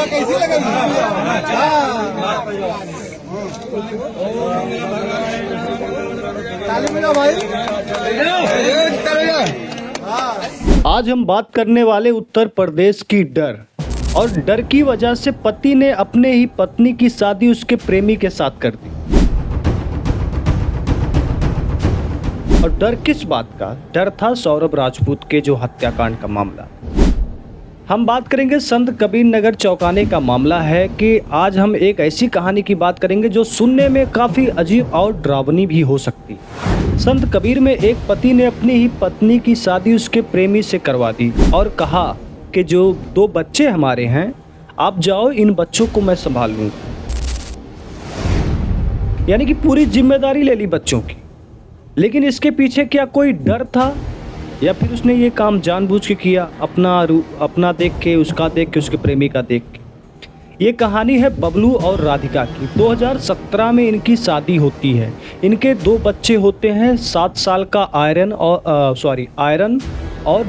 कैसी लगा? आज हम बात करने वाले उत्तर प्रदेश की डर और डर की वजह से पति ने अपने ही पत्नी की शादी उसके प्रेमी के साथ कर दी। और डर किस बात का? डर था सौरभ राजपूत के जो हत्याकांड का मामला। हम बात करेंगे संत कबीर नगर चौंकाने का मामला है कि आज हम एक ऐसी कहानी की बात करेंगे जो सुनने में काफ़ी अजीब और डरावनी भी हो सकती है। संत कबीर में एक पति ने अपनी ही पत्नी की शादी उसके प्रेमी से करवा दी और कहा कि जो 2 बच्चे हमारे हैं, आप जाओ, इन बच्चों को मैं संभाल लूँगा। यानी कि पूरी जिम्मेदारी ले ली बच्चों की। लेकिन इसके पीछे क्या कोई डर था या फिर उसने ये काम जानबूझ के किया, अपना देख के, उसका देख के, उसके प्रेमी का देख के। ये कहानी है बबलू और राधिका की। 2017 में इनकी शादी होती है। इनके 2 बच्चे होते हैं, 7 साल का आयरन और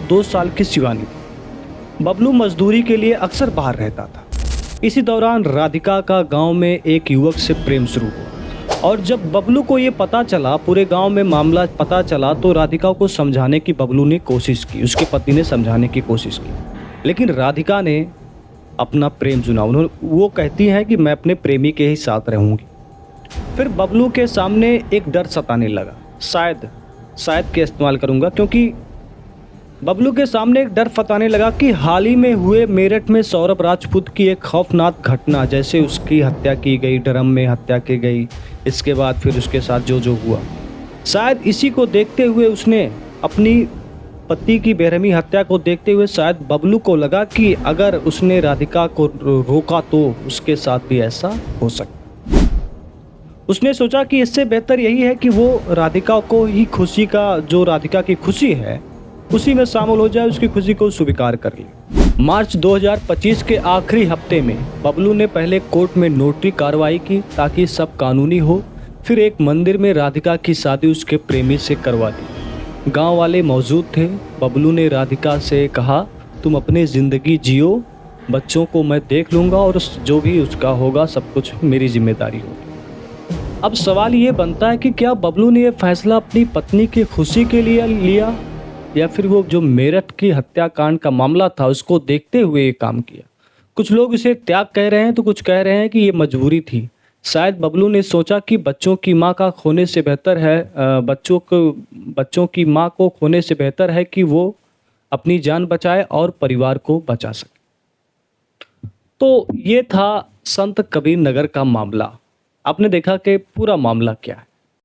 2 साल की शिवानी। बबलू मजदूरी के लिए अक्सर बाहर रहता था। इसी दौरान राधिका का गांव में एक युवक से प्रेम शुरू हुआ और जब बबलू को ये पता चला, पूरे गांव में मामला पता चला, तो राधिका को समझाने की बबलू ने कोशिश की, उसके पति ने समझाने की कोशिश की, लेकिन राधिका ने अपना प्रेम चुना। वो कहती हैं कि मैं अपने प्रेमी के ही साथ रहूँगी। फिर बबलू के सामने एक डर सताने लगा, शायद के इस्तेमाल करूँगा, क्योंकि बबलू के सामने एक डर सताने लगा कि हाल ही में हुए मेरठ में सौरभ राजपूत की एक खौफनाक घटना, जैसे उसकी हत्या की गई, ड्रम में हत्या की गई, इसके बाद फिर उसके साथ जो हुआ, शायद इसी को देखते हुए, उसने अपनी पति की बेरहमी हत्या को देखते हुए शायद बबलू को लगा कि अगर उसने राधिका को रोका तो उसके साथ भी ऐसा हो सकता। उसने सोचा कि इससे बेहतर यही है कि वो राधिका को ही खुशी का, जो राधिका की खुशी है, उसी में शामिल हो जाए, उसकी खुशी को स्वीकार कर ले। मार्च 2025 के आखिरी हफ्ते में बबलू ने पहले कोर्ट में नोटरी कार्रवाई की ताकि सब कानूनी हो। फिर एक मंदिर में राधिका की शादी उसके प्रेमी से करवा दी। गांव वाले मौजूद थे। बबलू ने राधिका से कहा, तुम अपनी ज़िंदगी जियो, बच्चों को मैं देख लूँगा और जो भी उसका होगा सब कुछ मेरी जिम्मेदारी होगी। अब सवाल ये बनता है कि क्या बबलू ने यह फैसला अपनी पत्नी की खुशी के लिए लिया या फिर वो जो मेरठ की हत्याकांड का मामला था उसको देखते हुए ये काम किया। कुछ लोग इसे त्याग कह रहे हैं तो कुछ कह रहे हैं कि ये मजबूरी थी। शायद बबलू ने सोचा कि बच्चों की माँ का खोने से बेहतर है बच्चों की माँ को खोने से बेहतर है कि वो अपनी जान बचाए और परिवार को बचा सके। तो ये था संत कबीर नगर का मामला। आपने देखा कि पूरा मामला क्या है।